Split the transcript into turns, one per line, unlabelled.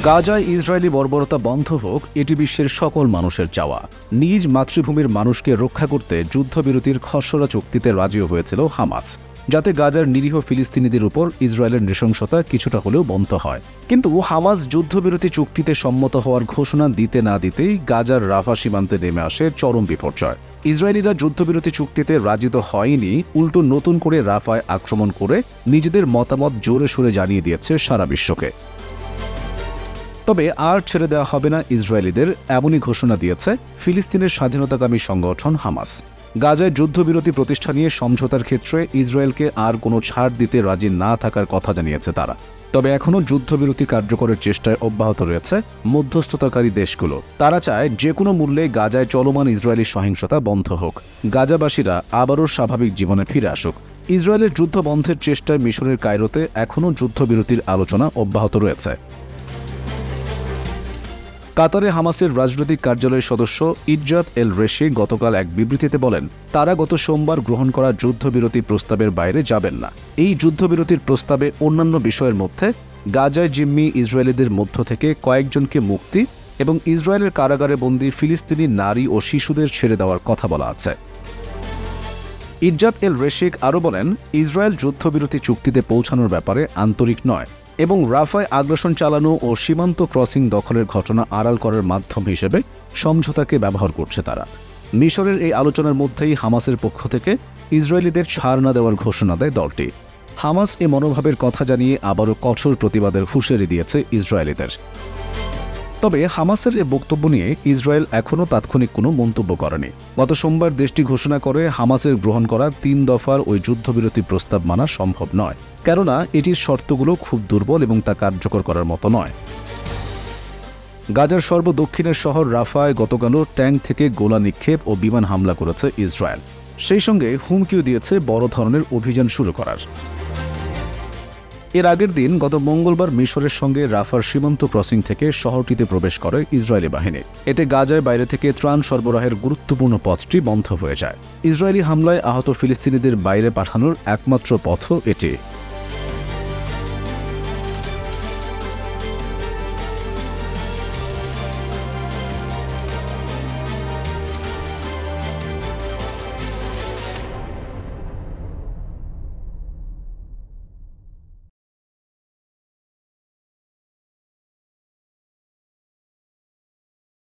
গাজায় ইসরায়েলি বর্বরতা বন্ধ হোক, এটি বিশ্বের সকল মানুষের চাওয়া। নিজ মাতৃভূমির মানুষকে রক্ষা করতে যুদ্ধবিরতির খসড়া চুক্তিতে রাজিও হয়েছিল হামাস, যাতে গাজার নিরীহ ফিলিস্তিনিদের উপর ইসরায়েলের নৃশংসতা কিছুটা হলেও বন্ধ হয়। কিন্তু হামাস যুদ্ধবিরতি চুক্তিতে সম্মত হওয়ার ঘোষণা দিতে না দিতেই গাজার রাফা সীমান্তে নেমে আসে চরম বিপর্যয়। ইসরায়েলিরা যুদ্ধবিরতি চুক্তিতে রাজি তো হয়নি, উল্টো নতুন করে রাফায় আক্রমণ করে নিজেদের মতামত জোরে সোরে জানিয়ে দিয়েছে সারা বিশ্বকে। তবে আর ছেড়ে দেওয়া হবে না ইসরায়েলিদের, এমনই ঘোষণা দিয়েছে ফিলিস্তিনের স্বাধীনতাকামী সংগঠন হামাস। গাজায় যুদ্ধবিরতি প্রতিষ্ঠা নিয়ে সমঝোতার ক্ষেত্রে ইসরায়েলকে আর কোনো ছাড় দিতে রাজি না থাকার কথা জানিয়েছে তারা। তবে এখনও যুদ্ধবিরতি কার্যকরের চেষ্টায় অব্যাহত রয়েছে মধ্যস্থতাকারী দেশগুলো। তারা চায় যে কোনো মূল্যে গাজায় চলমান ইসরায়েলি সহিংসতা বন্ধ হোক, গাজাবাসীরা আবারও স্বাভাবিক জীবনে ফিরে আসুক। ইসরায়েলের যুদ্ধ বন্ধের চেষ্টায় মিশরের কায়রোতে এখনও যুদ্ধবিরতির আলোচনা অব্যাহত রয়েছে। কাতারে হামাসের রাজনৈতিক কার্যালয়ের সদস্য ইজ্জাত এল রেশি গতকাল এক বিবৃতিতে বলেন, তারা গত সোমবার গ্রহণ করা যুদ্ধবিরতি প্রস্তাবের বাইরে যাবেন না। এই যুদ্ধবিরতির প্রস্তাবে অন্যান্য বিষয়ের মধ্যে গাজায় জিম্মি ইসরায়েলিদের মধ্য থেকে কয়েকজনকে মুক্তি এবং ইসরায়েলের কারাগারে বন্দী ফিলিস্তিনি নারী ও শিশুদের ছেড়ে দেওয়ার কথা বলা আছে। ইজ্জাত এল রেশিক আরও বলেন, ইসরায়েল যুদ্ধবিরতি চুক্তিতে পৌঁছানোর ব্যাপারে আন্তরিক নয় এবং রাফায় আগ্রাসন চালানো ও সীমান্ত ক্রসিং দখলের ঘটনা আড়াল করার মাধ্যম হিসেবে সমঝোতাকে ব্যবহার করছে তারা। মিশরের এই আলোচনার মধ্যেই হামাসের পক্ষ থেকে ইসরায়েলিদের ছাড় না দেওয়ার ঘোষণা দেয় দলটি। হামাস এ মনোভাবের কথা জানিয়ে আবারও কঠোর প্রতিবাদের হুঁশিয়ারি দিয়েছে ইসরায়েলিদের। তবে হামাসের এ বক্তব্য নিয়ে ইসরায়েল এখনও তাৎক্ষণিক কোনো মন্তব্য করেনি। গত সোমবার দেশটি ঘোষণা করে হামাসের গ্রহণ করা 3 দফার ওই যুদ্ধবিরতি প্রস্তাব মানা সম্ভব নয়, কেননা এটির শর্তগুলো খুব দুর্বল এবং তা কার্যকর করার মতো নয়। গাজার সর্বদক্ষিণের শহর রাফায় গতকালও ট্যাঙ্ক থেকে গোলা নিক্ষেপ ও বিমান হামলা করেছে ইসরায়েল। সেই সঙ্গে হুমকিও দিয়েছে বড় ধরনের অভিযান শুরু করার। এর আগের দিন গত মঙ্গলবার মিশরের সঙ্গে রাফার সীমান্ত ক্রসিং থেকে শহরটিতে প্রবেশ করে ইসরায়েলি বাহিনী। এতে গাজায় বাইরে থেকে ত্রাণ সরবরাহের গুরুত্বপূর্ণ পথটি বন্ধ হয়ে যায়। ইসরায়েলি হামলায় আহত ফিলিস্তিনিদের বাইরে পাঠানোর একমাত্র পথও এটি।